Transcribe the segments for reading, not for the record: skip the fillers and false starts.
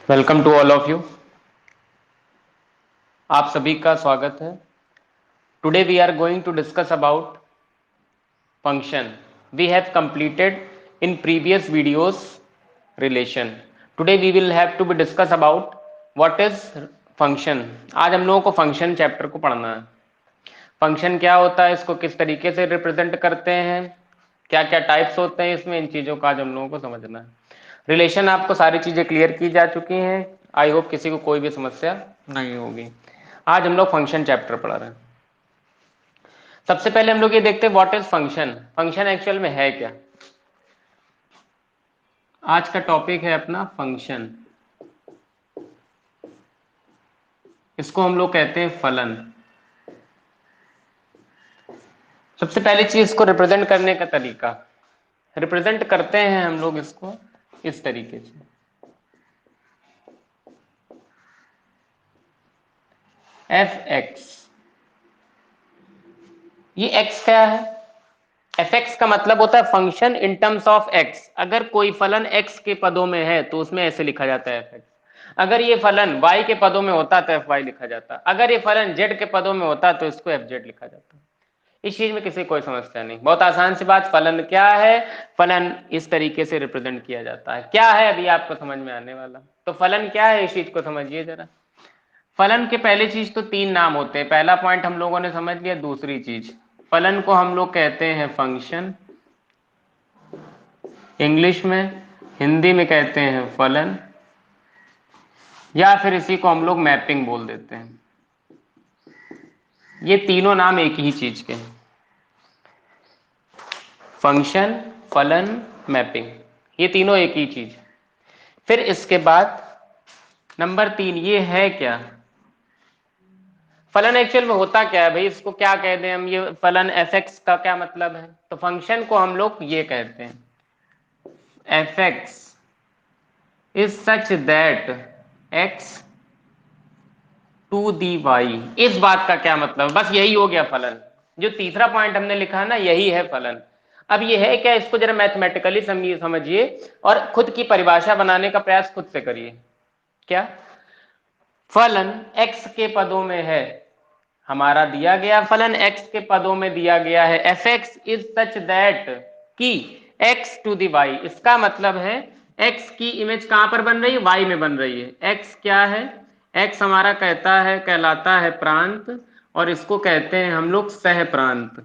Welcome to all of you. आप सभी का स्वागत है। Today we are going to discuss about function. We have completed in previous videos relation. Today we will have to be discuss about what is function. आज हम लोगों को function chapter को पढ़ना है। फंक्शन क्या होता है, इसको किस तरीके से रिप्रेजेंट करते हैं, क्या क्या टाइप्स होते हैं इसमें, इन चीज़ों का आज हम लोगों को समझना है। रिलेशन आपको सारी चीज़ें क्लियर की जा चुकी हैं। आई होप किसी को कोई भी समस्या नहीं होगी। आज हम लोग फंक्शन चैप्टर पढ़ रहे हैं। सबसे पहले हम लोग ये देखते हैं what is function. Function actual में है क्या। आज का टॉपिक है अपना फंक्शन। इसको हम लोग कहते हैं फलन। सबसे पहली चीज इसको रिप्रेजेंट करने का तरीका, रिप्रेजेंट करते हैं हम लोग इसको इस तरीके से। एफ एक्स, ये एक्स क्या है। एफ एक्स का मतलब होता है function in terms of x. अगर कोई फलन एक्स के पदों में है तो उसमें ऐसे लिखा जाता है एफ एक्स। अगर ये फलन वाई के पदों में होता तो एफ वाई लिखा जाता। अगर ये फलन जेड के पदों में होता तो इसको एफ जेड लिखा जाता। इस चीज में किसी कोई समस्या नहीं, बहुत आसान सी बात। फलन क्या है, फलन इस तरीके से रिप्रेजेंट किया जाता है। क्या है अभी आपको समझ में आने वाला। तो फलन क्या है इस चीज को समझिए जरा। फलन के पहले चीज तो तीन नाम होते हैं। पहला पॉइंट हम लोगों ने समझ लिया। दूसरी चीज, फलन को हम लोग कहते हैं फंक्शन इंग्लिश में, हिंदी में कहते हैं फलन, या फिर इसी को हम लोग मैपिंग बोल देते हैं। ये तीनों नाम एक ही चीज के हैं, फंक्शन, फलन, मैपिंग, ये तीनों एक ही चीज। फिर इसके बाद नंबर तीन, ये है क्या। फलन एक्चुअल में होता क्या है भाई, इसको क्या कह दें हम। ये फलन एफ एक्स का क्या मतलब है, तो फंक्शन को हम लोग ये कहते हैं f x is such that x to the y. इस बात का क्या मतलब, बस यही हो गया फलन। जो तीसरा पॉइंट हमने लिखा है ना, यही है फलन। अब ये है क्या, इसको जरा मैथमेटिकली समझिए और खुद की परिभाषा बनाने का प्रयास खुद से करिए। क्या, फलन x के पदों में है, हमारा दिया गया फलन x के पदों में दिया गया है। F x is such that कि x टू दी वाई, इसका मतलब है x की इमेज कहां पर बन रही है, y में बन रही है। x क्या है, x हमारा कहलाता है प्रांत, और इसको कहते हैं हम लोग सह प्रांत।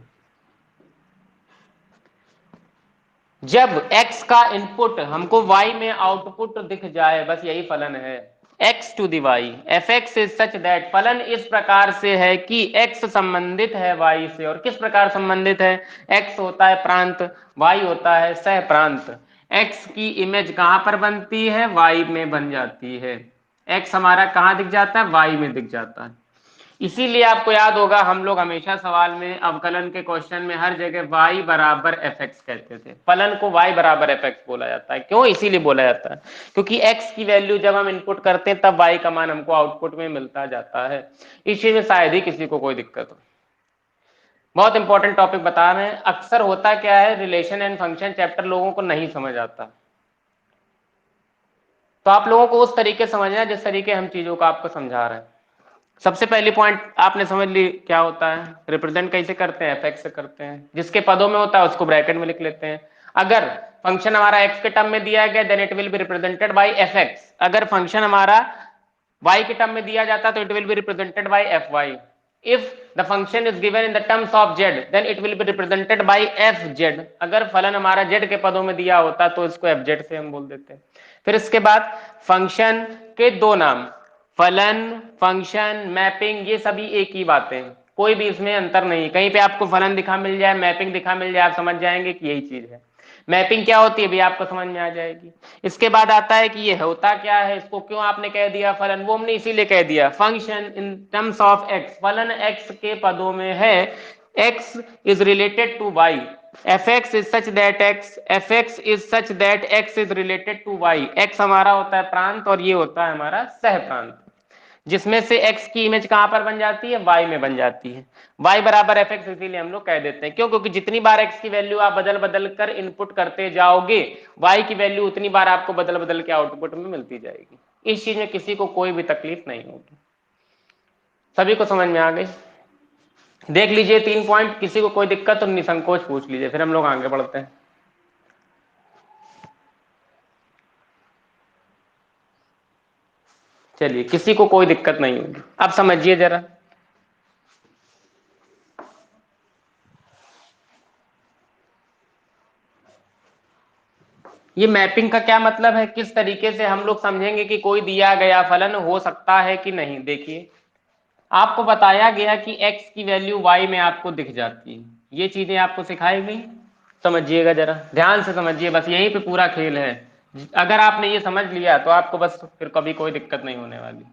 जब x का इनपुट हमको y में आउटपुट दिख जाए, बस यही फलन है। x to the y, f x is such that, फलन इस प्रकार से है कि x संबंधित है y से। और किस प्रकार संबंधित है, x होता है प्रांत, y होता है सह प्रांत। x की इमेज कहां पर बनती है, y में बन जाती है। x हमारा कहां दिख जाता है, y में दिख जाता है। इसीलिए आपको याद होगा, हम लोग हमेशा सवाल में, अवकलन के क्वेश्चन में हर जगह y बराबर एफ एक्स कहते थे। फलन को y बराबर एफ एक्स बोला जाता है। क्यों, इसीलिए बोला जाता है क्योंकि x की वैल्यू जब हम इनपुट करते हैं तब y का मान हमको आउटपुट में मिलता जाता है। इस चीज में शायद ही किसी को कोई दिक्कत हो। बहुत इंपॉर्टेंट टॉपिक बता रहे हैं। अक्सर होता क्या है, रिलेशन एंड फंक्शन चैप्टर लोगों को नहीं समझ आता, तो आप लोगों को उस तरीके समझना है जिस तरीके हम चीजों को आपको समझा रहे हैं। सबसे पहली पॉइंट आपने समझ ली, क्या होता है, रिप्रेजेंट कैसे करते हैं, एफ एक्स से करते हैं। जिसके पदों में होता है उसको ब्रैकेट में लिख लेते हैं। अगर फंक्शन हमारा एक्स के टर्म में दिया गया, then it will be represented by f x. अगर फंक्शन हमारा वाई के टर्म में दिया जाता तो it will be represented by f y. If the function is given in the terms of z, then it will be represented by f z. अगर फलन हमारा जेड के पदों में दिया होता तो इसको एफ जेड से हम बोल देते हैं। फिर इसके बाद फंक्शन के दो नाम, फलन, फंक्शन, मैपिंग, ये सभी एक ही बातें हैं, कोई भी इसमें अंतर नहीं। कहीं पे आपको फलन दिखा मिल जाए, मैपिंग दिखा मिल जाए, आप समझ जाएंगे कि यही चीज है। मैपिंग क्या होती है भी आपको समझ में आ जाएगी। इसके बाद आता है कि ये होता क्या है, इसको क्यों आपने कह दिया फलन, वो हमने इसीलिए कह दिया function in terms of x, फलन एक्स के पदों में है, x is related to y, f x is such that x, f x is such that x is related to y. X हमारा होता है प्रांत और ये होता है हमारा सह प्रांत, जिसमें से x की इमेज कहां पर बन जाती है, y में बन जाती है। y बराबर एफ एक्स इसीलिए हम लोग कह देते हैं। क्यों, क्योंकि जितनी बार x की वैल्यू आप बदल बदल कर इनपुट करते जाओगे, y की वैल्यू उतनी बार आपको बदल बदल के आउटपुट में मिलती जाएगी। इस चीज में किसी को कोई भी तकलीफ नहीं होगी। सभी को समझ में आ गई? देख लीजिए 3 पॉइंट, किसी को कोई दिक्कत तो निसंकोच पूछ लीजिए, फिर हम लोग आगे बढ़ते हैं। चलिए, किसी को कोई दिक्कत नहीं होगी। अब समझिए जरा, ये मैपिंग का क्या मतलब है, किस तरीके से हम लोग समझेंगे कि कोई दिया गया फलन हो सकता है कि नहीं। देखिए, आपको बताया गया कि x की वैल्यू y में आपको दिख जाती है, ये चीजें आपको सिखाई गई। समझिएगा जरा, ध्यान से समझिए, बस यहीं पे पूरा खेल है। अगर आपने ये समझ लिया तो आपको बस फिर कभी कोई दिक्कत नहीं होने वाली।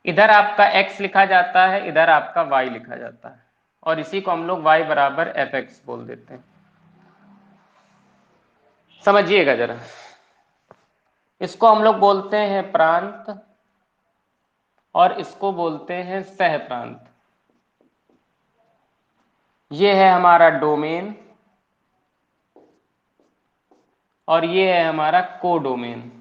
इधर आपका x लिखा जाता है, इधर आपका y लिखा जाता है, और इसी को हम लोग y बराबर fx बोल देते हैं। समझिएगा जरा, इसको हम लोग बोलते हैं प्रांत और इसको बोलते हैं सह प्रांत। ये है हमारा डोमेन और ये है हमारा कोडोमेन।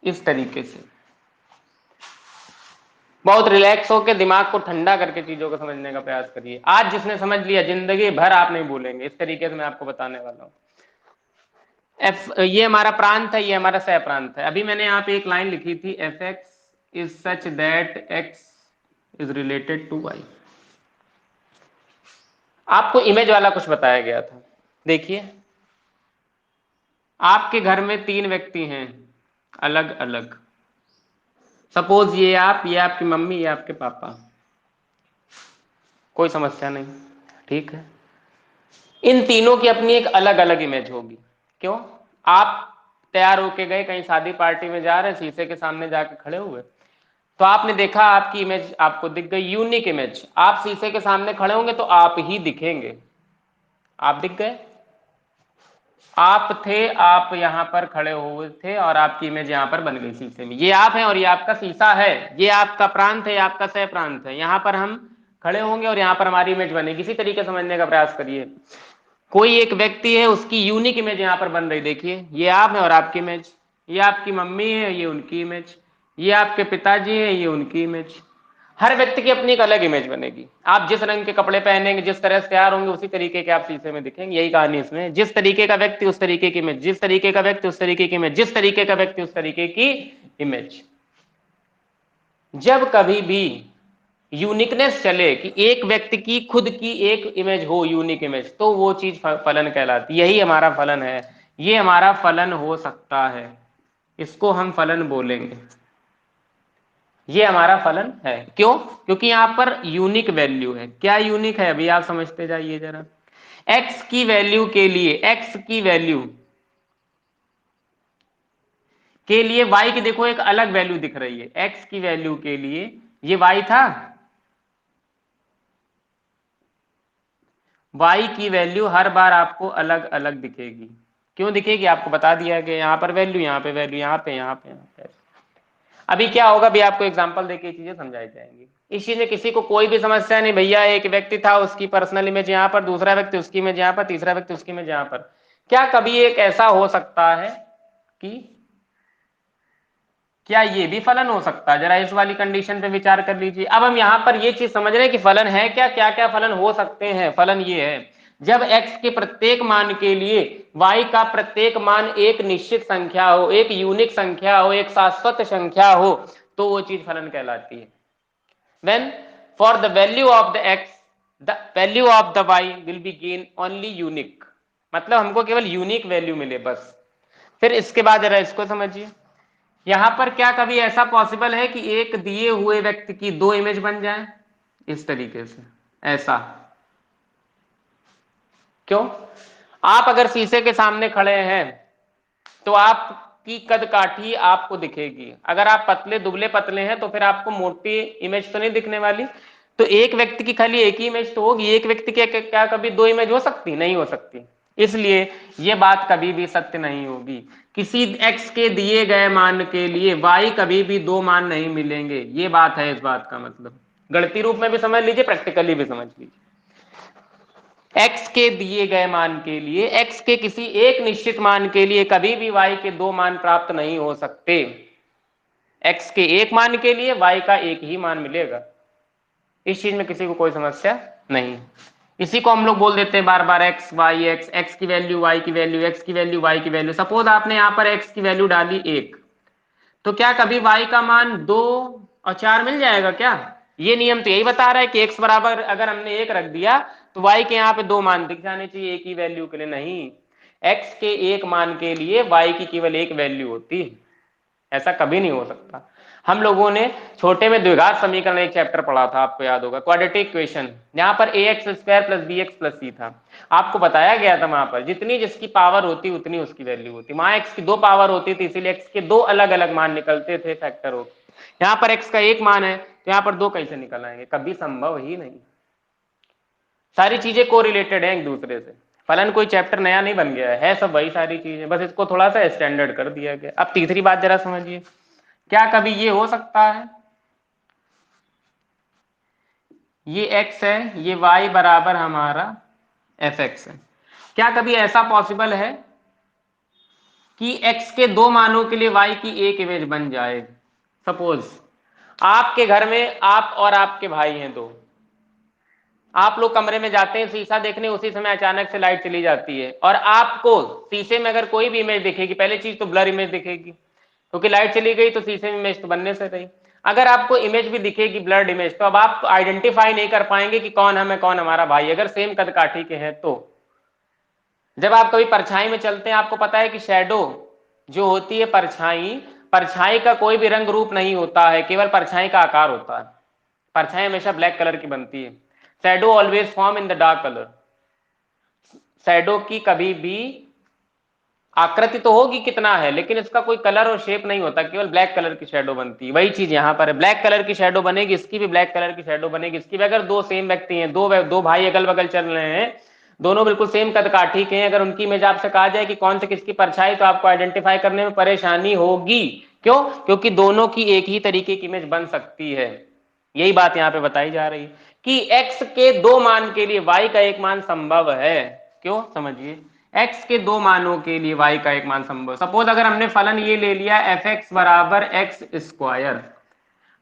इस तरीके से बहुत रिलैक्स होकर दिमाग को ठंडा करके चीजों को समझने का प्रयास करिए। आज जिसने समझ लिया जिंदगी भर आप नहीं भूलेंगे। इस तरीके से मैं आपको बताने वाला हूं। ये हमारा प्रांत है, ये हमारा सह प्रांत है। अभी मैंने यहाँ पे एक लाइन लिखी थी, f x is such that x is related to y. आपको इमेज वाला कुछ बताया गया था। देखिए, आपके घर में 3 व्यक्ति हैं अलग अलग। सपोज ये आप, ये आपकी मम्मी, ये आपके पापा। कोई समस्या नहीं, ठीक है। इन तीनों की अपनी एक अलग अलग इमेज होगी। क्यों? आप तैयार होके गए, कहीं शादी पार्टी में जा रहे हैं, शीशे के सामने जाके खड़े हुए, तो आपने देखा आपकी इमेज आपको दिख गई, यूनिक इमेज। आप शीशे के सामने खड़े होंगे तो आप ही दिखेंगे। आप दिख गए, आप थे, आप यहां पर खड़े हुए थे और आपकी इमेज यहां पर बन गई शीशे में। ये आप हैं और ये आपका शीशा है। ये आपका प्रांत है, ये आपका सह प्रांत है। यहां पर हम खड़े होंगे और यहां पर हमारी इमेज बनेगी। इसी तरीके से समझने का प्रयास करिए। कोई एक व्यक्ति है, उसकी यूनिक इमेज यहां पर बन रही। देखिए, ये आप है और आपकी इमेज, ये आपकी मम्मी है, ये उनकी इमेज, ये आपके पिताजी है, ये उनकी इमेज। हर व्यक्ति की अपनी एक अलग इमेज बनेगी। आप जिस रंग के कपड़े पहनेंगे, जिस तरह से तैयार होंगे, उसी तरीके के आप शीशे में दिखेंगे। यही कहानी इसमें। जिस तरीके का व्यक्ति उस तरीके की इमेज, जिस तरीके का व्यक्ति उस तरीके की इमेज, जिस तरीके का व्यक्ति उस तरीके की इमेज। जब कभी भी यूनिकनेस चले कि एक व्यक्ति की खुद की एक इमेज हो, यूनिक इमेज, तो वो चीज फलन कहलाती। यही हमारा फलन है। ये हमारा फलन हो सकता है, इसको हम फलन बोलेंगे। ये हमारा फलन है। क्यों? क्योंकि यहां पर यूनिक वैल्यू है। क्या यूनिक है, अभी आप समझते जाइए जरा। x की वैल्यू के लिए, x की वैल्यू के लिए y की देखो एक अलग वैल्यू दिख रही है। x की वैल्यू के लिए ये y था, y की वैल्यू हर बार आपको अलग अलग दिखेगी। क्यों दिखेगी? आपको बता दिया गया, यहां पर वैल्यू, यहां पे वैल्यू, यहां पे, यहां पे, यहां पे। अभी क्या होगा, भी आपको एग्जांपल देके चीजें समझाई जाएंगी। इस चीज में किसी को कोई भी समस्या नहीं। भैया एक व्यक्ति था, उसकी पर्सनल इमेज यहाँ पर, दूसरा व्यक्ति उसकी इमेज यहाँ पर, तीसरा व्यक्ति उसकी इमेज यहाँ पर। क्या कभी एक ऐसा हो सकता है कि क्या ये भी फलन हो सकता है? जरा इस वाली कंडीशन पे विचार कर लीजिए। अब हम यहाँ पर ये चीज समझ रहे हैं कि फलन है क्या, क्या क्या फलन हो सकते हैं। फलन ये है, जब x के प्रत्येक मान के लिए y का प्रत्येक मान एक निश्चित संख्या हो, एक यूनिक संख्या हो, एक शाश्वत संख्या हो, तो वो चीज फलन कहलाती है। When for the value of the x, the value of the y will be gain only unique। मतलब हमको केवल यूनिक वैल्यू मिले बस। फिर इसके बाद जरा इसको समझिए। यहां पर क्या कभी ऐसा पॉसिबल है कि एक दिए हुए व्यक्ति की 2 इमेज बन जाए? इस तरीके से ऐसा क्यों? आप अगर शीशे के सामने खड़े हैं तो आपकी कद काठी आपको दिखेगी। अगर आप पतले दुबले पतले हैं तो फिर आपको मोटी इमेज तो नहीं दिखने वाली। तो एक व्यक्ति की खाली एक ही इमेज तो होगी। एक व्यक्ति की क्या कभी 2 इमेज हो सकती? नहीं हो सकती। इसलिए यह बात कभी भी सत्य नहीं होगी। किसी x के दिए गए मान के लिए y कभी भी 2 मान नहीं मिलेंगे। ये बात है इस बात का मतलब। गणितीय रूप में भी समझ लीजिए, प्रैक्टिकली भी समझ लीजिए। x के दिए गए मान के लिए, x के किसी एक निश्चित मान के लिए कभी भी y के दो मान प्राप्त नहीं हो सकते। x के एक मान के लिए y का एक ही मान मिलेगा। इस चीज में किसी को कोई समस्या नहीं। इसी को हम लोग बोल देते हैं बार बार x y x, x की वैल्यू y की वैल्यू, x की वैल्यू y की वैल्यू। सपोज आपने यहाँ पर x की वैल्यू डाली 1, तो क्या कभी y का मान 2 और 4 मिल जाएगा क्या? ये नियम तो यही बता रहा है कि x बराबर अगर हमने 1 रख दिया तो y के यहाँ पे 2 मान दिख जाने चाहिए एक ही वैल्यू के लिए। नहीं, x के एक मान के लिए y की केवल एक वैल्यू होती है, ऐसा कभी नहीं हो सकता। हम लोगों ने छोटे में द्विघात समीकरण एक चैप्टर पढ़ा था, आपको याद होगा, क्वाड्रेटिक इक्वेशन। यहाँ पर ax square plus bx plus c था। आपको बताया गया था वहां पर जितनी जिसकी पावर होती उतनी उसकी वैल्यू होती। वहां x की 2 पावर होती थी, इसीलिए x के 2 अलग अलग मान निकलते थे फैक्टर हो। यहाँ पर x का 1 मान है तो यहाँ पर 2 कैसे निकल आएंगे? कभी संभव ही नहीं। सारी चीजें कोरिलेटेड हैं एक दूसरे से। फलन कोई चैप्टर नया नहीं बन गया है सब वही सारी चीजें, बस इसको थोड़ा सा स्टैंडर्ड कर दिया गया। अब तीसरी बात जरा समझिए, क्या कभी ये हो सकता है, ये x है, ये y बराबर हमारा fx है, क्या कभी ऐसा पॉसिबल है कि x के 2 मानों के लिए y की एक इमेज बन जाए? सपोज आपके घर में आप और आपके भाई हैं दो, आप लोग कमरे में जाते हैं शीशा देखने, उसी समय अचानक से लाइट चली जाती है और आपको शीशे में अगर कोई भी इमेज दिखेगी, पहले चीज तो ब्लर इमेज दिखेगी क्योंकि लाइट चली गई तो शीशे में इमेज तो बनने से रही। अगर आपको इमेज भी दिखेगी ब्लर्ड इमेज, तो अब आप आइडेंटिफाई नहीं कर पाएंगे कि कौन हम है कौन हमारा भाई, अगर सेम कद काठी के हैं तो। जब आप कभी परछाई में चलते हैं, आपको पता है कि शैडो जो होती है, परछाई, परछाई का कोई भी रंग रूप नहीं होता है, केवल परछाई का आकार होता है। परछाई हमेशा ब्लैक कलर की बनती है। Shadow always form in the dark colour. Shadow की कभी भी आकृति तो होगी कितना है, लेकिन इसका कोई कलर और शेप नहीं होता, केवल ब्लैक कलर की शैडो बनती है। वही चीज यहाँ पर है, ब्लैक कलर की शैडो बनेगी, इसकी भी ब्लैक कलर की शैडो बनेगी, इसकी भी। अगर दो सेम व्यक्ति हैं, दो भाई अगल बगल चल रहे हैं, दोनों बिल्कुल सेम कद काठी के हैं, अगर उनकी इमेज आपसे कहा जाए कि कौन से किसकी परछाई, तो आपको आइडेंटिफाई करने में परेशानी होगी। क्यों? क्योंकि दोनों की एक ही तरीके की इमेज बन सकती है। यही बात यहाँ पे बताई जा रही है कि x के 2 मान के लिए y का एक मान संभव है। क्यों? समझिए, x के 2 मानों के लिए y का एक मान संभव। सपोज अगर हमने फलन ये ले लिया fx बराबर x स्क्वायर,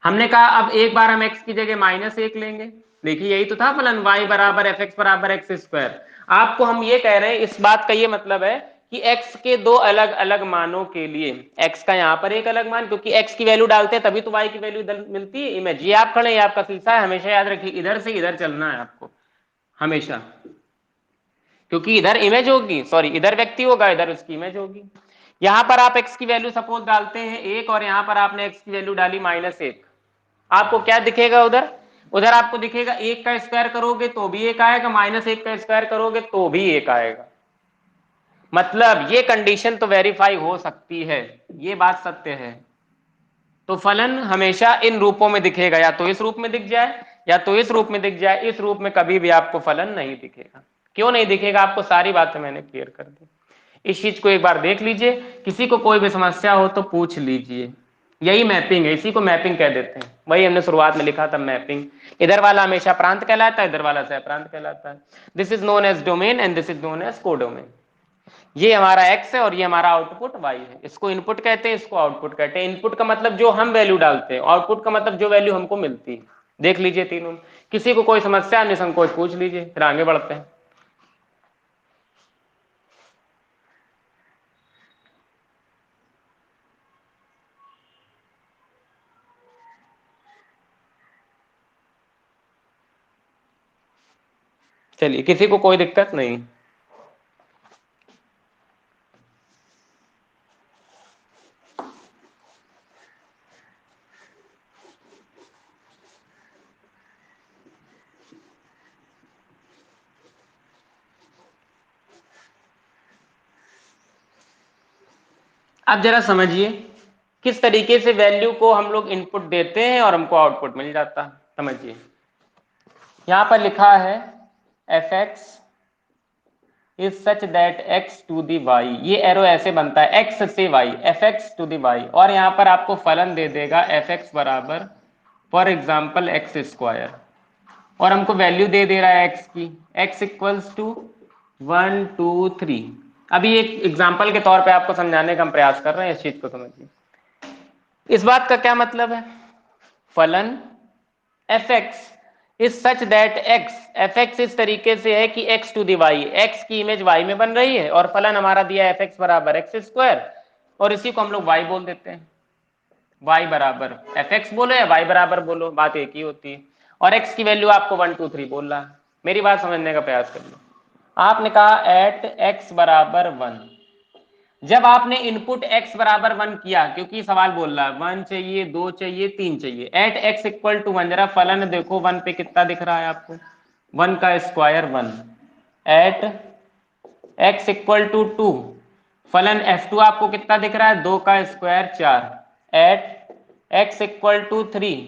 हमने कहा अब एक बार हम x की जगह -1 लेंगे। देखिए यही तो था फलन, y बराबर fx बराबर x स्क्वायर। आपको हम ये कह रहे हैं, इस बात का ये मतलब है कि x के 2 अलग अलग मानों के लिए, x का यहाँ पर एक अलग मान, क्योंकि x की वैल्यू डालते हैं तभी तो y की वैल्यू इधर मिलती है इमेज। ये आप खड़े, ये आपका शीशा है, हमेशा याद रखिए इधर से इधर चलना है आपको हमेशा, क्योंकि इधर इमेज होगी, सॉरी इधर व्यक्ति होगा, इधर उसकी इमेज होगी। यहां पर आप x की वैल्यू सपोज डालते हैं 1 और यहां पर आपने x की वैल्यू डाली -1, आपको क्या दिखेगा? उधर उधर आपको दिखेगा 1 का स्क्वायर करोगे तो भी 1 आएगा, -1 का स्क्वायर करोगे तो भी 1 आएगा। मतलब ये कंडीशन तो वेरीफाई हो सकती है, ये बात सत्य है। तो फलन हमेशा इन रूपों में दिखेगा, या तो इस रूप में दिख जाए या तो इस रूप में दिख जाए, इस रूप में कभी भी आपको फलन नहीं दिखेगा। क्यों नहीं दिखेगा? आपको सारी बातें मैंने क्लियर कर दी। इस चीज को एक बार देख लीजिए, किसी को कोई भी समस्या हो तो पूछ लीजिए। यही मैपिंग है, इसी को मैपिंग कह देते हैं। वही हमने शुरुआत में लिखा था, मैपिंग। इधर वाला हमेशा प्रांत कहलाता है, इधर वाला सह प्रांत कहलाता है। This is known as domain and this is known as codomain. ये हमारा x है और ये हमारा आउटपुट y है। इसको इनपुट कहते हैं, इसको आउटपुट कहते हैं। इनपुट का मतलब जो हम वैल्यू डालते हैं, आउटपुट का मतलब जो वैल्यू हमको मिलती है। देख लीजिए तीनों। किसी को कोई समस्या, निसंकोच पूछ लीजिए, फिर आगे बढ़ते हैं। चलिए, किसी को कोई दिक्कत नहीं? अब जरा समझिए किस तरीके से वैल्यू को हम लोग इनपुट देते हैं और हमको आउटपुट मिल जाता है। समझिए, यहां पर लिखा है fx is such that x to the y, ये एरो ऐसे बनता है x से y, fx to the y, और यहां पर आपको फलन दे देगा fx बराबर फॉर एग्जाम्पल x स्क्वायर। और हमको वैल्यू दे रहा है एक्स की, एक्स इक्वल्स टू 1 2 3। अभी एक एग्जाम्पल के तौर पे आपको समझाने का हम प्रयास कर रहे हैं, इस चीज को समझिए। इस बात का क्या मतलब है, फलन f x is such that x, f x इस तरीके से है कि x to the y, x की इमेज वाई में बन रही है, और फलन हमारा दिया एफ एक्स बराबर एक्स स्क्वायर, और इसी को हम लोग वाई बोल देते हैं। वाई बराबर एफ एक्स बोलो या वाई बराबर बोलो, बात एक ही होती है। और एक्स की वैल्यू आपको 1 2 3 बोल रहा है। मेरी बात समझने का प्रयास करिए। आपने कहा एट एक्स बराबर 1, जब आपने इनपुट x बराबर 1 किया, क्योंकि सवाल बोल रहा है 1 चाहिए, 2 चाहिए, 3 चाहिए, एट x इक्वल टू 1, जरा फलन देखो 1 पे कितना दिख रहा है आपको, 1 का square 1, at x equal to 2, फलन f2 आपको कितना दिख रहा है, 2 का square 4, at x equal to 3,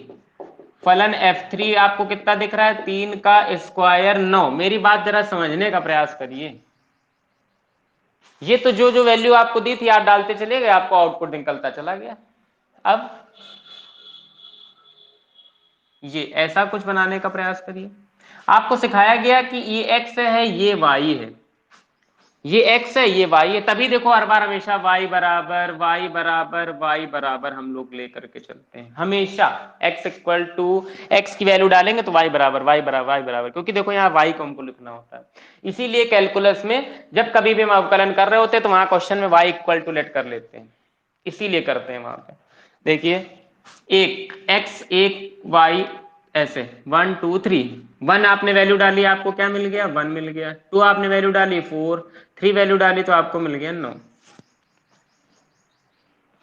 फलन f3 आपको कितना दिख रहा है, 3 का स्क्वायर 9। मेरी बात जरा समझने का प्रयास करिए। ये तो जो जो वैल्यू आपको दी थी आप डालते चले गए, आपको आउटपुट निकलता चला गया। अब ये ऐसा कुछ बनाने का प्रयास करिए। आपको सिखाया गया कि ये एक्स है, ये वाई है, ये एक्स है, ये वाई है, तभी देखो हर बार हमेशा वाई बराबर वाई बराबर वाई बराबर हम लोग लेकर के चलते हैं हमेशा। एक्स इक्वल टू, एक्स की वैल्यू डालेंगे तो वाई बराबर वाई बराबर वाई बराबर, क्योंकि देखो यहाँ वाई को हमको लिखना होता है। इसीलिए कैलकुलस में जब कभी भी हम अवकलन कर रहे होते हैं तो वहां क्वेश्चन में वाई इक्वल टू लेट कर लेते हैं, इसीलिए करते हैं वहां पे। देखिए एक एक्स एक वाई, ऐसे 1 2 3, 1 आपने वैल्यू डाली आपको क्या मिल गया, 1 मिल गया, 2 आपने वैल्यू डाली 4, 3 वैल्यू डाली तो आपको मिल गया 9।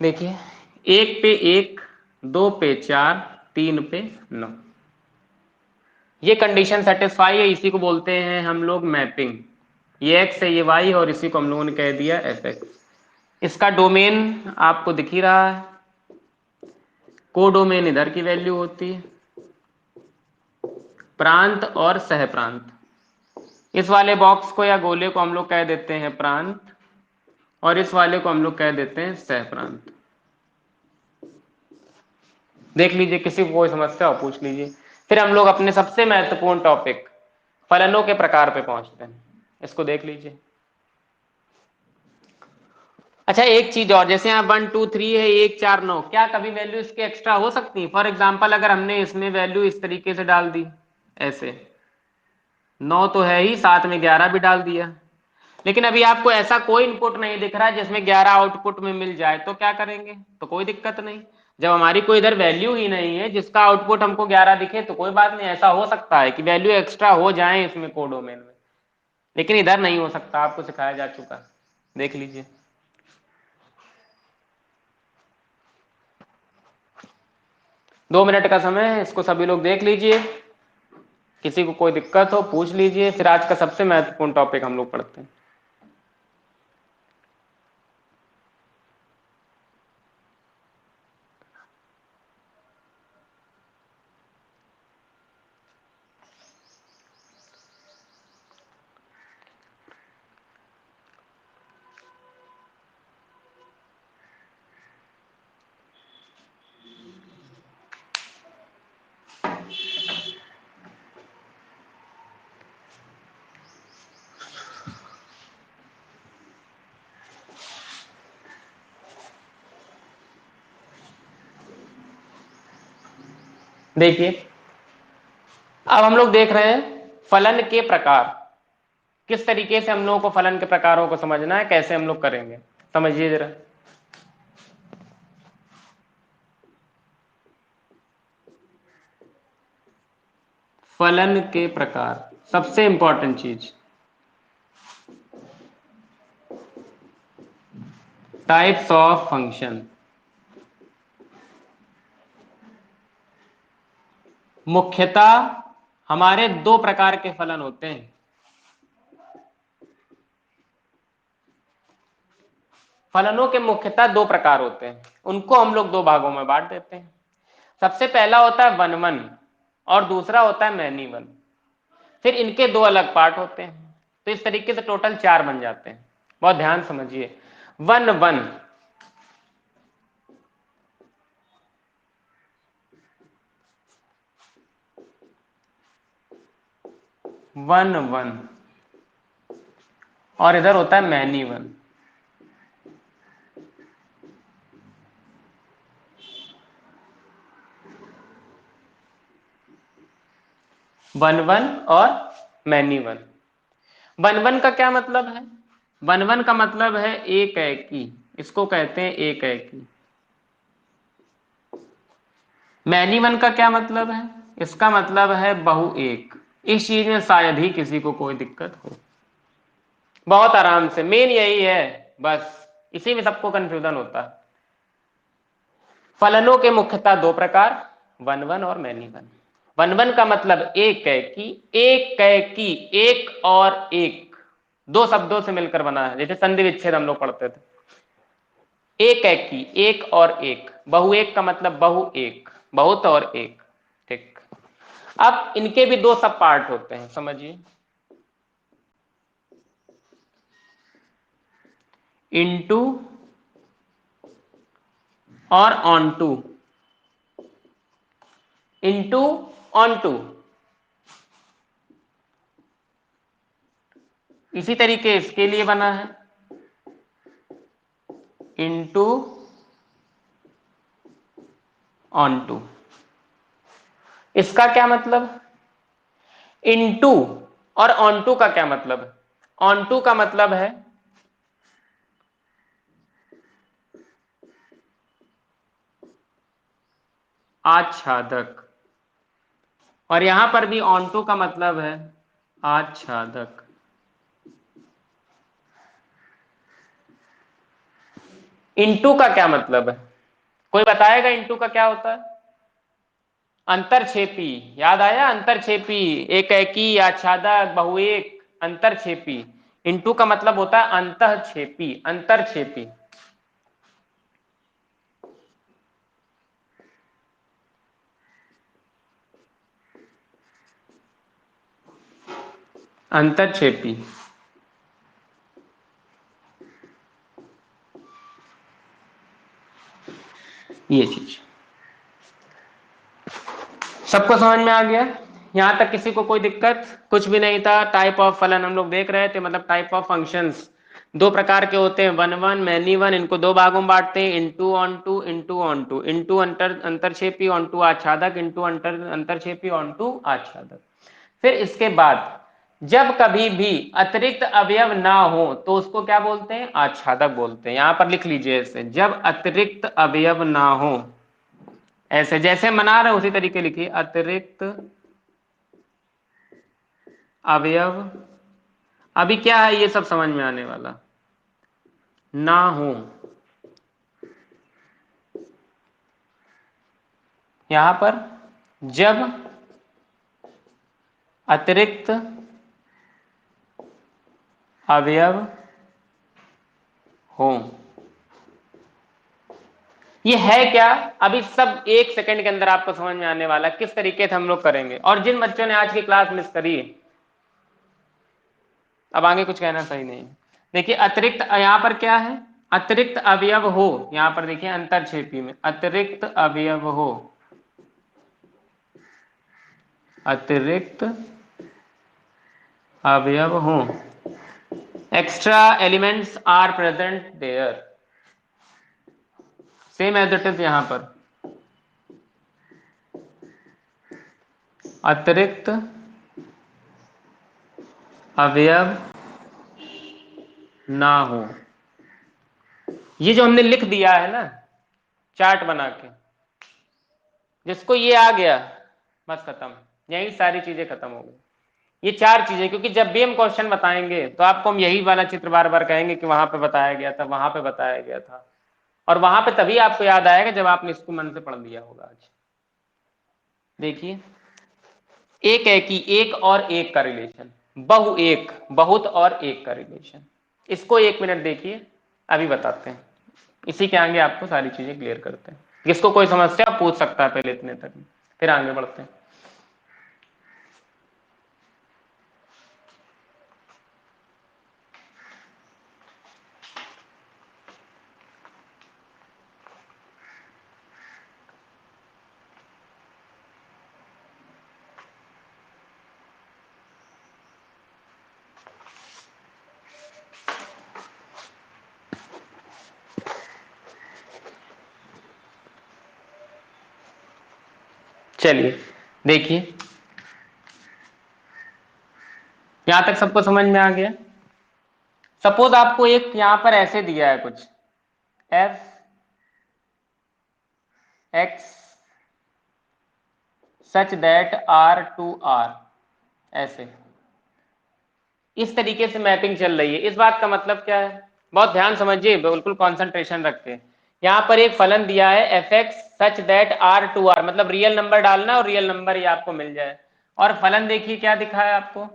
देखिए 1 पे 1, 2 पे 4, 3 पे 9, ये कंडीशन सेटिस्फाई है, इसी को बोलते हैं हम लोग मैपिंग। ये एक्स है, ये वाई है, और इसी को हम लोगों ने कह दिया एफ एक्स। इसका डोमेन आपको दिख ही रहा है, कोडोमेन इधर की वैल्यू होती है, प्रांत और सह प्रांत। इस वाले बॉक्स को या गोले को हम लोग कह देते हैं प्रांत, और इस वाले को हम लोग कह देते हैं सह प्रांत। देख लीजिए, किसी को कोई समस्या हो पूछ लीजिए। फिर हम लोग अपने सबसे महत्वपूर्ण टॉपिक फलनों के प्रकार पे पहुंचते हैं, इसको देख लीजिए। अच्छा एक चीज और, जैसे यहाँ 1 2 3 है, 1 4 9, क्या कभी वैल्यू इसके एक्स्ट्रा हो सकती है? फॉर एग्जाम्पल अगर हमने इसमें वैल्यू इस तरीके से डाल दी, ऐसे 9 तो है ही, साथ में 11 भी डाल दिया, लेकिन अभी आपको ऐसा कोई इनपुट नहीं दिख रहा है जिसमें 11 आउटपुट में मिल जाए, तो क्या करेंगे? तो कोई दिक्कत नहीं। जब हमारी कोई इधर वैल्यू ही नहीं है जिसका आउटपुट हमको 11 दिखे, तो कोई बात नहीं, ऐसा हो सकता है कि वैल्यू एक्स्ट्रा हो जाए इसमें कोडोमेन में, लेकिन इधर नहीं हो सकता, आपको सिखाया जा चुका। देख लीजिए, 2 मिनट का समय है, इसको सभी लोग देख लीजिए, किसी को कोई दिक्कत हो पूछ लीजिए, फिर आज का सबसे महत्वपूर्ण टॉपिक हम लोग पढ़ते हैं। देखिए अब हम लोग देख रहे हैं फलन के प्रकार, किस तरीके से हम लोगों को फलन के प्रकारों को समझना है, कैसे हम लोग करेंगे, समझिए जरा। फलन के प्रकार, सबसे इंपॉर्टेंट चीज, टाइप्स ऑफ फंक्शन। मुख्यतः हमारे दो प्रकार के फलन होते हैं। फलनों के मुख्यतः दो प्रकार होते हैं, उनको हम लोग दो भागों में बांट देते हैं। सबसे पहला होता है वन वन, और दूसरा होता है मैनी वन। फिर इनके दो अलग पार्ट होते हैं, तो इस तरीके से टोटल 4 बन जाते हैं। बहुत ध्यान समझिए, वन वन, वन वन, और इधर होता है मैनी वन। वन वन और मैनी वन। वन वन का क्या मतलब है? वन वन का मतलब है एक एकी, इसको कहते हैं एक एकी। मैनी वन का क्या मतलब है? इसका मतलब है बहु एक। इस चीज में शायद ही किसी को कोई दिक्कत हो, बहुत आराम से। मेन यही है, बस इसी में सबको कंफ्यूजन होता है। फलनों के मुख्यतः दो प्रकार, वन वन और मैनी वन। वन वन का मतलब एक एकी, एक कैकी, एक और एक, दो शब्दों से मिलकर बना है, जैसे संधि विच्छेद हम लोग पढ़ते थे। एक एकी, एक और एक। बहु एक का मतलब बहु एक, बहुत और एक। ठीक। अब इनके भी दो सब पार्ट होते हैं, समझिए। इनटू और on to. Into, on to. इसी तरीके इसके लिए बना है, इनटू ऑन टू। इसका क्या मतलब? इनटू और ऑन टू का क्या मतलब है? ऑन टू का मतलब है आच्छादक, और यहां पर भी ऑन टू का मतलब है आच्छादक। इनटू का क्या मतलब है? कोई बताएगा इनटू का क्या होता है? अंतरछेपी। याद आया? अंतरछेपी, एक एकी, आच्छादक, बहुएक, अंतरछेपी। इनटू का मतलब होता है अंतःछेपी, अंतरछेपी। अंतरछेपी। ये चीज सबको समझ में आ गया? यहां तक किसी को कोई दिक्कत? कुछ भी नहीं था। टाइप ऑफ फलन हम लोग देख रहे थे, मतलब टाइप ऑफ फंक्शंस दो प्रकार के होते हैं, वन वन, मैनी वन। इनको दो भागों में बांटते हैं, इनटू on to, into on to. इनटू अंतरछेपी, ऑन टू आच्छादक, इनटू अंतरछेपी, ऑन टू आच्छादक। फिर इसके बाद जब कभी भी अतिरिक्त अवयव ना हो तो उसको क्या बोलते हैं? आच्छादक बोलते हैं। यहां पर लिख लीजिए ऐसे, जब अतिरिक्त अवयव ना हो, ऐसे जैसे मना रहे उसी तरीके लिखिए, अतिरिक्त अवयव। अभी क्या है ये सब समझ में आने वाला, ना हो। यहां पर जब अतिरिक्त अवयव हो, ये है क्या? अभी सब एक सेकंड के अंदर आपको समझ में आने वाला है किस तरीके से हम लोग करेंगे। और जिन बच्चों ने आज की क्लास मिस करी, अब आगे कुछ कहना सही नहीं है। देखिए अतिरिक्त, यहां पर क्या है? अतिरिक्त अवयव हो। यहां पर देखिए अंतरछेपी में अतिरिक्त अवयव हो, अतिरिक्त अवयव हो, extra elements are present there. Same as it is यहां पर, अतिरिक्त अवयव ना हो। ये जो हमने लिख दिया है ना चार्ट बना के, जिसको ये आ गया, बस खत्म। यही सारी चीजें खत्म हो गई। ये चार चीजें, क्योंकि जब भी हम क्वेश्चन बताएंगे तो आपको हम यही वाला चित्र बार बार कहेंगे कि वहां पे बताया गया था, वहां पे बताया गया था। और वहां पे तभी आपको याद आएगा जब आपने इसको मन से पढ़ लिया होगा। आज देखिए, एक है कि एक और एक का रिलेशन, बहु एक, बहुत और एक का रिलेशन। इसको एक मिनट देखिए, अभी बताते हैं। इसी के आगे आपको सारी चीजें क्लियर करते हैं। जिसको कोई समस्या पूछ सकता है पहले इतने तक, फिर आगे बढ़ते हैं। चलिए देखिए, यहां तक सबको समझ में आ गया। सपोज आपको एक यहां पर ऐसे दिया है कुछ f x such that R to R, ऐसे इस तरीके से मैपिंग चल रही है। इस बात का मतलब क्या है, बहुत ध्यान समझिए, बिल्कुल कंसंट्रेशन रख के। यहां पर एक फलन दिया है f x such that R to R, मतलब रियल नंबर डालना और रियल नंबर ही आपको मिल जाए। और फलन देखिए क्या दिखा है आपको,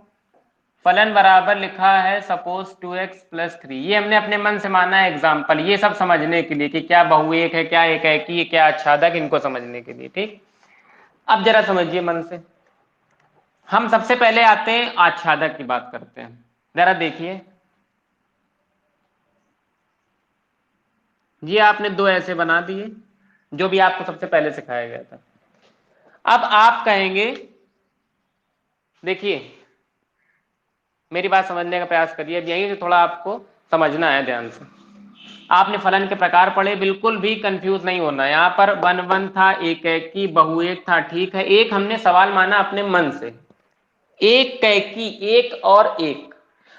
फलन बराबर लिखा है सपोज 2x+3। ये हमने अपने मन से माना है एग्जाम्पल, ये सब समझने के लिए कि क्या बहुएक है, क्या एकाएकी है, क्या आच्छादक, इनको समझने के लिए। ठीक, अब जरा समझिए मन से। हम सबसे पहले आते हैं आच्छादक की बात करते हैं। जरा देखिए, ये आपने दो ऐसे बना दिए जो भी आपको सबसे पहले सिखाया गया था। अब आप कहेंगे, देखिए मेरी बात समझने का प्रयास करिए, अब यहीं से थोड़ा आपको समझना है ध्यान से। आपने फलन के प्रकार पढ़े, बिल्कुल भी कंफ्यूज नहीं होना। यहाँ पर 1 1 था, एक की बहुएक था, ठीक है। एक हमने सवाल माना अपने मन से, एक कैकी, एक और एक।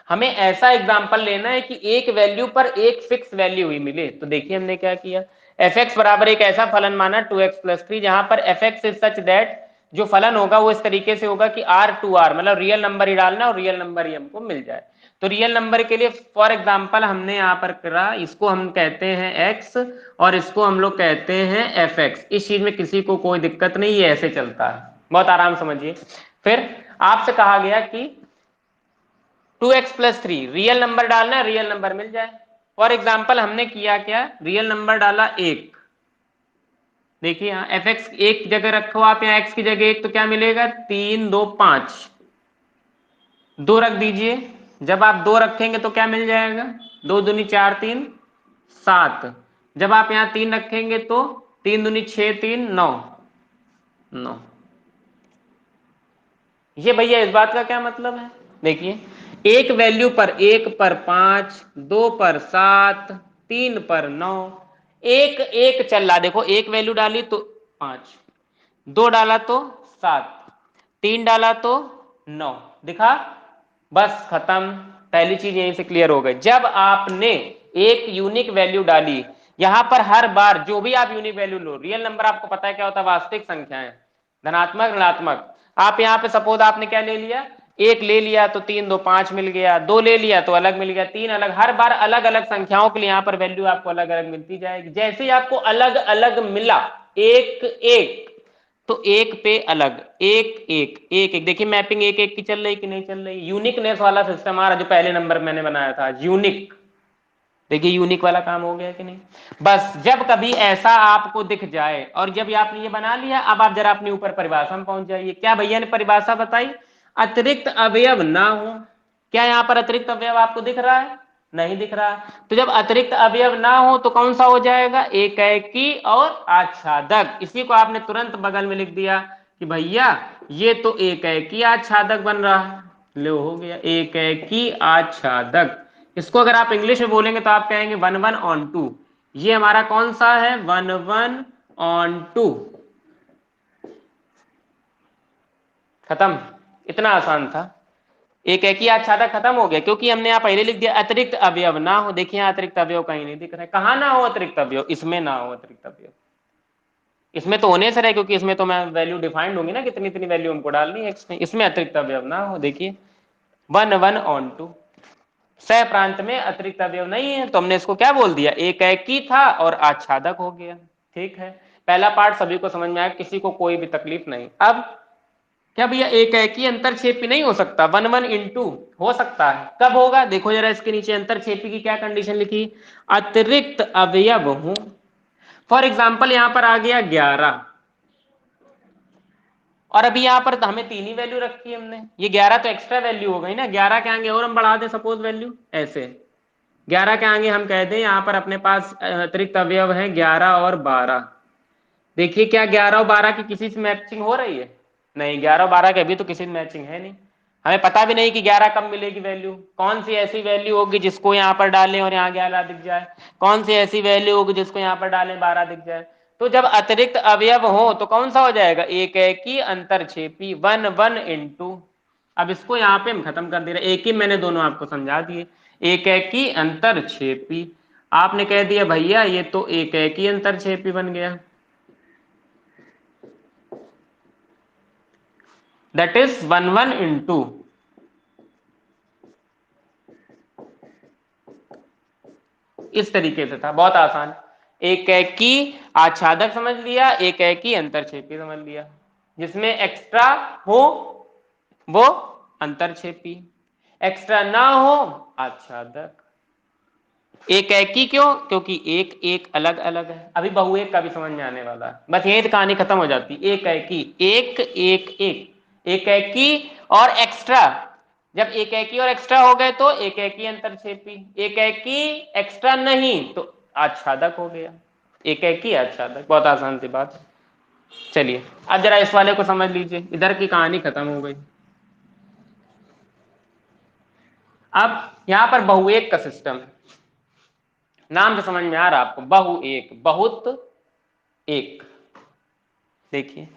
हमें ऐसा एग्जांपल लेना है कि एक वैल्यू पर एक फिक्स वैल्यू हुई मिले। तो देखिए हमने क्या किया, एफ एक्स बराबर एक ऐसा फलन माना 2x+3, जहां पर F x is such that जो फलन होगा वो इस तरीके से होगा कि आर टू आर, मतलब रियल नंबर ही डालना और रियल नंबर ही हमको मिल जाए। तो रियल नंबर के लिए फॉर एग्जाम्पल हमने यहाँ पर करा, इसको हम कहते हैं एक्स और इसको हम लोग कहते हैं एफ एक्स। इस चीज में किसी को कोई दिक्कत नहीं, ये ऐसे चलता है, बहुत आराम समझिए। फिर आपसे कहा गया कि 2x+3 रियल नंबर डालना है, रियल नंबर मिल जाए। फॉर एग्जाम्पल हमने किया क्या, रियल नंबर डाला एक। देखिए यहाँ एफ एक्स एक जगह रखो आप, यहाँ एक्स की जगह एक, तो क्या मिलेगा 3 2 5, दो रख दीजिए। जब आप दो रखेंगे तो क्या मिल जाएगा, 2 दूनी 4 3 7। जब आप यहाँ 3 रखेंगे तो 3 दूनी 6 3 9 9। ये भैया इस बात का क्या मतलब है, देखिए एक वैल्यू पर, एक पर 5, 2 पर 7, 3 पर 9, एक एक चल रहा। देखो एक वैल्यू डाली तो 5, दो डाला तो 7, 3 डाला तो 9, दिखा, बस खत्म। पहली चीज यहीं से क्लियर हो गई। जब आपने एक यूनिक वैल्यू डाली, यहां पर हर बार जो भी आप यूनिक वैल्यू लो, रियल नंबर आपको पता है क्या होता है, वास्तविक संख्याएं, धनात्मक ऋणात्मक। आप यहाँ पे सपोज आपने क्या ले लिया, एक ले लिया तो 3 2 5 मिल गया, दो ले लिया तो अलग मिल गया, तीन अलग, हर बार अलग अलग संख्याओं के लिए यहाँ पर वैल्यू आपको अलग अलग मिलती जाएगी। जैसे ही आपको अलग अलग मिला, एक एक, तो एक पे अलग, एक एक एक एक, देखिए मैपिंग एक एक की चल रही कि नहीं चल रही। यूनिकनेस वाला सिस्टम आ रहा, जो पहले नंबर मैंने बनाया था यूनिक, देखिए यूनिक वाला काम हो गया कि नहीं। बस जब कभी ऐसा आपको दिख जाए, और जब आपने ये बना लिया, अब आप जरा अपने ऊपर परिभाषा में पहुंच जाइए। क्या भैया ने परिभाषा बताई, अतिरिक्त अवयव ना हो। क्या यहाँ पर अतिरिक्त अवयव आपको दिख रहा है, नहीं दिख रहा। तो जब अतिरिक्त अवयव ना हो तो कौन सा हो जाएगा, एकाएकी और आच्छादक। इसी को आपने तुरंत बगल में लिख दिया कि भैया ये तो एकाएकी आच्छादक बन रहा है, लो हो गया एकाएकी आच्छादक। इसको अगर आप इंग्लिश में बोलेंगे तो आप कहेंगे 1 1 on 2। ये हमारा कौन सा है, 1 1 on 2। खत्म, इतना आसान था। एक एक ही आच्छादक खत्म हो गया, क्योंकि हमने यहाँ पहले लिख दिया अतिरिक्त अवयव ना हो। देखिए यहाँ अतिरिक्त अवयव कहीं नहीं दिख रहा है, कहाँ ना हो अतिरिक्त अवयव, इसमें ना हो अतिरिक्त अवयव। इसमें तो होने से रहे, क्योंकि इसमें तो मैं वैल्यू डिफाइंड होंगी ना, कितनी कितनी वैल्यू हमको डालनी है एक्स में। इसमें अतिरिक्त अवयव ना हो, देखिए 1 1 on 2। सह प्रांत में अतिरिक्त अवयव नहीं है, तो हमने इसको क्या बोल दिया, एकाएकी था और आच्छादक हो गया। ठीक है, पहला पार्ट सभी को समझ में आया, किसी को कोई भी तकलीफ नहीं। अब क्या भैया एकाएकी अंतरक्षेपी नहीं हो सकता, 1 1 into हो सकता है। कब होगा, देखो जरा इसके नीचे अंतरक्षेपी की क्या कंडीशन लिखी, अतिरिक्त अवयव हूं। फॉर एग्जाम्पल यहां पर आ गया 11, और अभी यहाँ पर हमें तीन ही वैल्यू रखी है हमने, ये 11 तो एक्स्ट्रा वैल्यू हो गई ना। 11 के आगे और हम बढ़ा दें सपोज वैल्यू ऐसे, 11 के आगे हम कह दें यहाँ पर अपने पास अतिरिक्त अवयव है 11 और 12। देखिए क्या 11 और 12 की किसी से मैचिंग हो रही है, नहीं। 11 और 12 के अभी तो किसी से मैचिंग है नहीं। हमें पता भी नहीं कि 11 कब मिलेगी वैल्यू, कौन सी ऐसी वैल्यू होगी जिसको यहाँ पर डालें और यहाँ 11 दिख जाए, कौन सी ऐसी वैल्यू होगी जिसको यहाँ पर डालें 12 दिख जाए। तो जब अतिरिक्त अवयव हो तो कौन सा हो जाएगा, एक एकी अंतरछेपी, 1 1 इंटू, अब इसको यहाँ पे हम खत्म कर दे रहे, एक ही मैंने दोनों आपको समझा दिए, एक एकी अंतरछेपी, आपने कह दिया भैया ये तो एक एकी अंतरछेपी बन गया, दैट इज 1 1 इंटू, इस तरीके से था, बहुत आसान। एक एकी आच्छादक समझ लिया, एक एकी अंतरछेपी समझ लिया, जिसमें एक्स्ट्रा हो वो अंतरछेपी, एक्स्ट्रा ना हो आच्छादक। एक एकी क्यों, क्योंकि एक एक अलग अलग है, अभी बहुएक का भी समझ में आने वाला है, बस यही तो कहानी खत्म हो जाती। एक एकी, एक एक एक, एक एकी और एक्स्ट्रा, जब एक एकी और एक्स्ट्रा हो गए तो एक एकी अंतरछेपी, एक एकी एक्स्ट्रा नहीं तो आच्छादक हो गया, एक एकी आच्छादक, बहुत आसान सी बात है। चलिए अब जरा इस वाले को समझ लीजिए, इधर की कहानी खत्म हो गई। अब यहां पर बहुएक का सिस्टम है, नाम से समझ में आ रहा आपको, बहु एक, बहुत एक। देखिए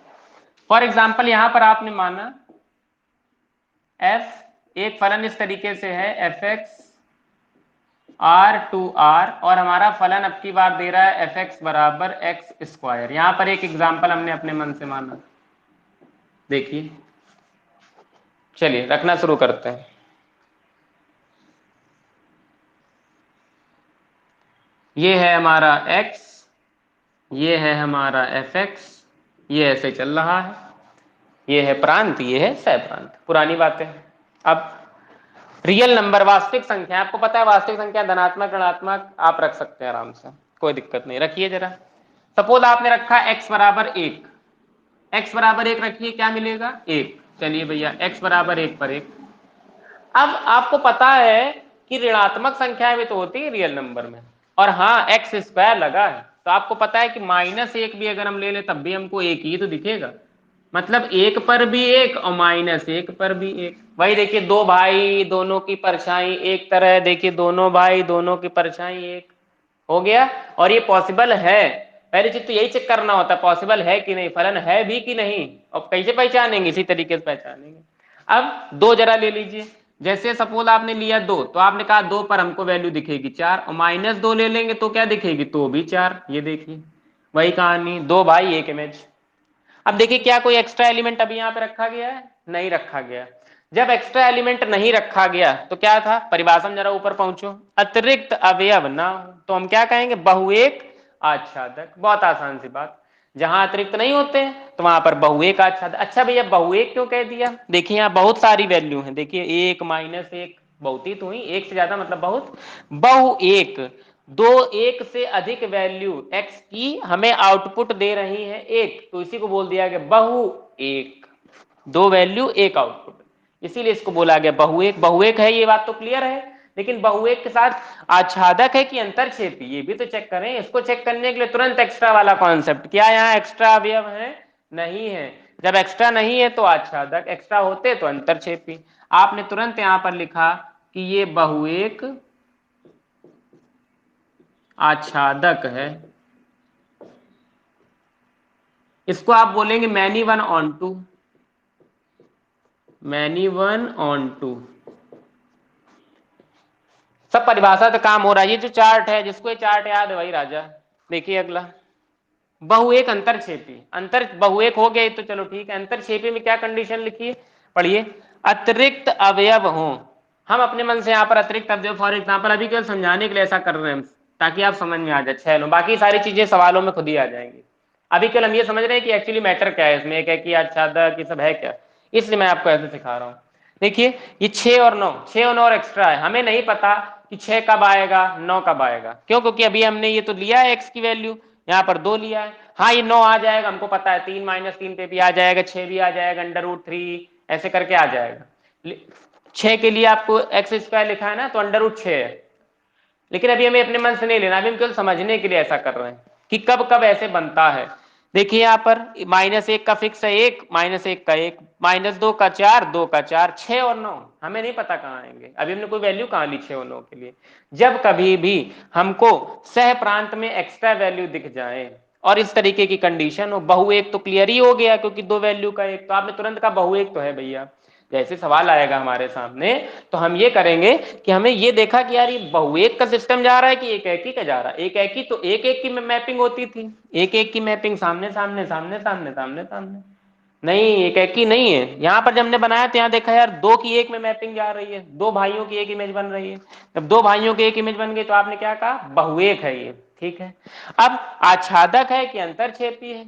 फॉर एग्जाम्पल यहां पर आपने माना एफ, एक फलन इस तरीके से है f x R to R, और हमारा फलन अब की बार दे रहा है एफ एक्स बराबर एक्स स्क्वायर। यहां पर एक एग्जाम्पल हमने अपने मन से माना, देखिए चलिए रखना शुरू करते हैं। ये है हमारा x, ये है हमारा एफ एक्स, ये ऐसे चल रहा है, ये है प्रांत, ये है सह प्रांत, पुरानी बातें। अब रियल नंबर वास्तविक संख्या, आपको पता है वास्तविक संख्या धनात्मक ऋणात्मक आप रख सकते हैं आराम से, कोई दिक्कत नहीं। रखिए जरा, सपोज आपने रखा x बराबर एक, x बराबर एक रखिए, क्या मिलेगा, एक। चलिए भैया x बराबर एक पर एक। अब आपको पता है कि ऋणात्मक संख्याएं भी तो होती है रियल नंबर में, और हाँ एक्स स्क्वायर लगा है, तो आपको पता है कि माइनस एक भी अगर हम ले लें तब भी हमको एक ही तो दिखेगा, मतलब एक पर भी एक और माइनस एक पर भी एक। वही देखिए, दो भाई दोनों की परछाई एक तरह, देखिए दोनों भाई दोनों की परछाई एक, हो गया। और ये पॉसिबल है, पहली चीज तो यही चेक करना होता है पॉसिबल है कि नहीं, फलन है भी कि नहीं, और कैसे पहचानेंगे, इसी तरीके से पहचानेंगे। अब दो जरा ले लीजिए, जैसे सपोज आपने लिया दो, तो आपने कहा दो पर हमको वैल्यू दिखेगी चार, और माइनस दो ले लेंगे तो क्या दिखेगी, तो भी चार। ये देखिए वही कहानी, दो भाई एक इमेज। अब देखिए क्या कोई एक्स्ट्रा एलिमेंट अभी यहाँ पे रखा गया है, नहीं रखा गया। जब एक्स्ट्रा एलिमेंट नहीं रखा गया तो क्या था, परिभाषा में जरा ऊपर पहुंचो, अतिरिक्त अवयव ना हो तो हम क्या कहेंगे, बहुएक आच्छादक। बहुत आसान सी बात, जहां अतिरिक्त नहीं होते तो वहां पर बहुएक आच्छादक। अच्छा भैया बहुएक क्यों कह दिया, देखिए यहाँ बहुत सारी वैल्यू है, देखिए एक माइनस एक, बहुत ही तो हुई, एक से ज्यादा मतलब बहुत। बहु एक, दो एक से अधिक वैल्यू x की हमें आउटपुट दे रही है एक, तो इसी को बोल दिया गया बहु एक, दो वैल्यू एक आउटपुट, इसीलिए इसको बोला गया बहुएक। बहुएक है ये बात तो क्लियर है, लेकिन बहुएक के साथ आच्छादक है कि अंतरछेपी, ये भी तो चेक करें। इसको चेक करने के लिए तुरंत एक्स्ट्रा वाला कॉन्सेप्ट, क्या यहाँ एक्स्ट्रा अवयव है, नहीं है। जब एक्स्ट्रा नहीं है तो आच्छादक, एक्स्ट्रा होते तो अंतरछेपी। आपने तुरंत यहां पर लिखा कि ये बहुएक आच्छादक है, इसको आप बोलेंगे many one onto, many one onto. सब परिभाषा से काम हो रहा है। ये जो चार्ट है, जिसको ये चार्ट याद है वही राजा। देखिए अगला, बहुएक अंतरछेपी, अंतर बहुएक हो गया तो चलो ठीक है, अंतरछेपी में क्या कंडीशन लिखी है, पढ़िए, अतिरिक्त अवयव हो। हम अपने मन से यहाँ पर अतिरिक्त अवयव फॉर एग्जाम्पल अभी केवल समझाने के लिए ऐसा कर रहे हैं, ताकि आप समझ में आ जाए, छह लो, बाकी सारी चीजें सवालों में खुद ही आ जाएंगी। अभी केवल हम ये समझ रहे हैं कि एक्चुअली मैटर क्या है इसमें, एक है कि आच्छादक ये सब है क्या, इसलिए मैं आपको ऐसे सिखा रहा हूँ। देखिए ये 6 और 9, 6 और 9 और एक्स्ट्रा है, हमें नहीं पता कि 6 कब आएगा 9 कब आएगा, क्यों, क्योंकि अभी हमने ये तो लिया है एक्स की वैल्यू, यहाँ पर 2 लिया है। हाँ ये 9 आ जाएगा, हमको पता है 3 माइनस 3 पे भी आ जाएगा, 6 भी आ जाएगा, अंडर रूट 3 ऐसे करके आ जाएगा। 6 के लिए आपको एक्स स्क्वायर लिखा है ना, तो अंडर रूट 6 है, लेकिन अभी हमें अपने मन से नहीं लेना, अभी हम केवल समझने के लिए ऐसा कर रहे हैं कि कब कब ऐसे बनता है। देखिए यहाँ पर माइनस एक का फिक्स है एक, माइनस एक का एक, माइनस दो का चार, दो का चार, 6 और 9 हमें नहीं पता कहाँ आएंगे, अभी हमने कोई वैल्यू कहाँ ली 6 और 9 के लिए। जब कभी भी हमको सह प्रांत में एक्स्ट्रा वैल्यू दिख जाए और इस तरीके की कंडीशन हो, बहु एक तो क्लियर ही हो गया क्योंकि दो वैल्यू का एक, तो आपने तुरंत कहा बहु एक तो है भैया। जैसे सवाल आएगा हमारे सामने तो हम ये करेंगे कि हमें ये देखा कि यार ये बहु एक का सिस्टम जा रहा है कि एक एक ही का जा रहा है। एक एक ही तो एक एक की मैपिंग होती थी, एक एक की मैपिंग सामने सामने सामने सामने सामने सामने, नहीं एक एक ही नहीं है। यहाँ पर जब हमने बनाया तो यहाँ देखा यार दो की एक में मैपिंग जा रही है, दो भाइयों की एक इमेज बन रही है। जब दो भाइयों की एक इमेज बन गई तो आपने क्या कहा, बहुएक है ये, ठीक है। अब आच्छादक है कि अंतरछेपी है?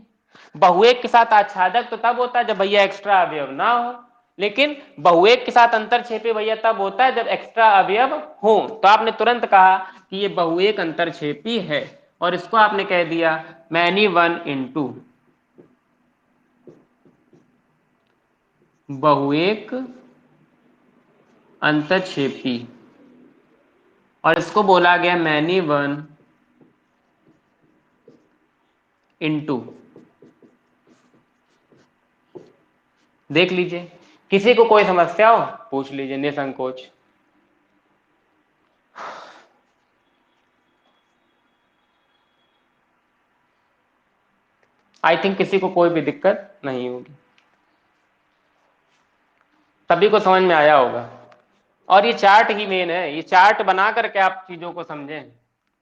बहुएक के साथ आच्छादक तो तब होता है जब भैया एक्स्ट्रा अवयव ना हो, लेकिन बहुएक के साथ अंतरछेपी भैया तब होता है जब एक्स्ट्रा अवयव हो। तो आपने तुरंत कहा कि ये बहुएक अंतरछेपी है और इसको आपने कह दिया मैनी वन इनटू बहुएक अंतरछेपी, और इसको बोला गया मैनी वन इनटू। देख लीजिए, किसी को कोई समस्या हो पूछ लीजिए निसंकोच। आई थिंक किसी को कोई भी दिक्कत नहीं होगी, सभी को समझ में आया होगा। और ये चार्ट ही मेन है, ये चार्ट बना करके आप चीजों को समझें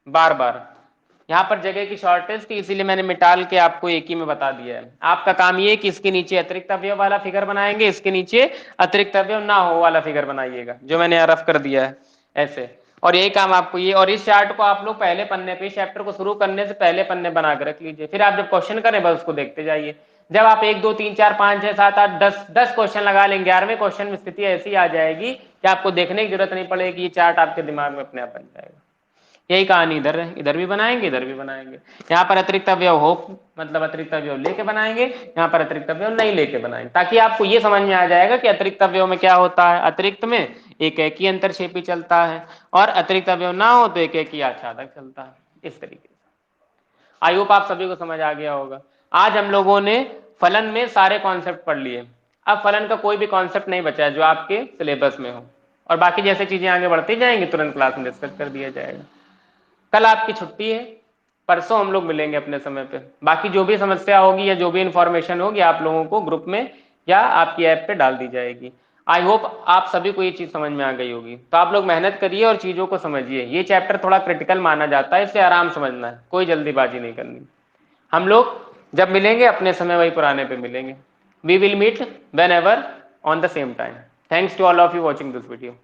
बार बार। यहाँ पर जगह की शॉर्टेज थी इसीलिए मैंने मिटाल के आपको एक ही में बता दिया है। आपका काम ये कि इसके नीचे अतिरिक्त अवयव वाला फिगर बनाएंगे, इसके नीचे अतिरिक्त अवयव ना हो वाला फिगर बनाइएगा, जो मैंने रफ कर दिया है ऐसे। और यही काम आपको ये, और इस चार्ट को आप लोग पहले पन्ने पे, चैप्टर को शुरू करने से पहले पन्ने बना के रख लीजिए, फिर आप जब क्वेश्चन करें बस उसको देखते जाइए। जब आप 1 2 3 4 5 6 7 8 10 क्वेश्चन लगा लेंगे, 11वें क्वेश्चन में स्थिति ऐसी आ जाएगी कि आपको देखने की जरूरत नहीं पड़ेगी, ये चार्ट आपके दिमाग में अपने आप बन जाएगा। यही कहानी इधर है, इधर भी बनाएंगे इधर भी बनाएंगे। यहाँ पर अतिरिक्त अवयव हो मतलब अतिरिक्त अवयव लेके बनाएंगे, यहाँ पर अतिरिक्त अवयव नहीं लेके बनाएंगे, ताकि आपको ये समझ में आ जाएगा कि अतिरिक्त अवयव में क्या होता है। अतिरिक्त में एक एक ही अंतरछेपी चलता है और अतिरिक्त अवयव ना हो तो एक एक ही आच्छादक चलता है, इस तरीके से। आई होप आप सभी को समझ आ गया होगा। आज हम लोगों ने फलन में सारे कॉन्सेप्ट पढ़ लिए, अब फलन का कोई भी कॉन्सेप्ट नहीं बचा है जो आपके सिलेबस में हो, और बाकी जैसे चीजें आगे बढ़ती जाएंगी तुरंत क्लास में डिस्कस कर दिया जाएगा। कल आपकी छुट्टी है, परसों हम लोग मिलेंगे अपने समय पे। बाकी जो भी समस्या होगी या जो भी इंफॉर्मेशन होगी आप लोगों को ग्रुप में या आपकी ऐप पे डाल दी जाएगी। आई होप आप सभी को ये चीज समझ में आ गई होगी। तो आप लोग मेहनत करिए और चीजों को समझिए। ये चैप्टर थोड़ा क्रिटिकल माना जाता है, इसे आराम समझना है, कोई जल्दीबाजी नहीं करनी। हम लोग जब मिलेंगे अपने समय वही पुराने पे मिलेंगे। We will meet whenever on the same time. Thanks to all of you watching this video.